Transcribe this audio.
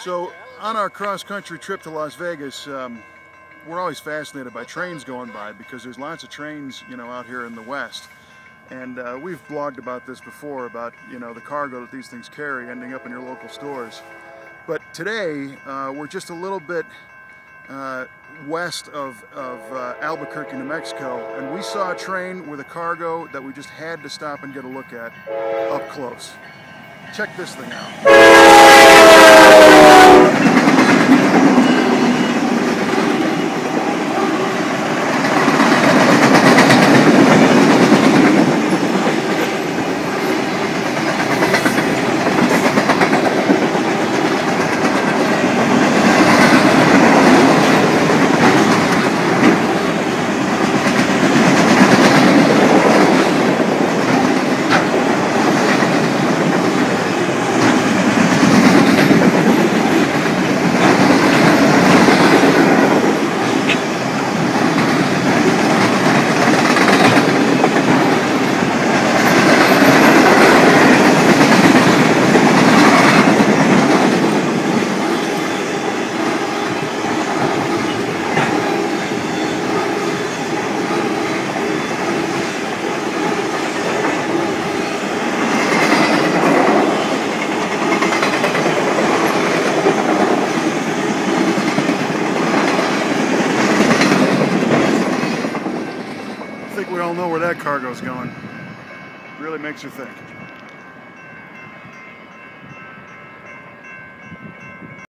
So on our cross-country trip to Las Vegas, we're always fascinated by trains going by because there's lots of trains, out here in the West. And we've blogged about this before, about, the cargo that these things carry ending up in your local stores. But today, we're just a little bit west of Albuquerque, New Mexico, and we saw a train with a cargo that we just had to stop and get a look at up close. Check this thing out. I think we all know where that cargo's going. Really makes you think.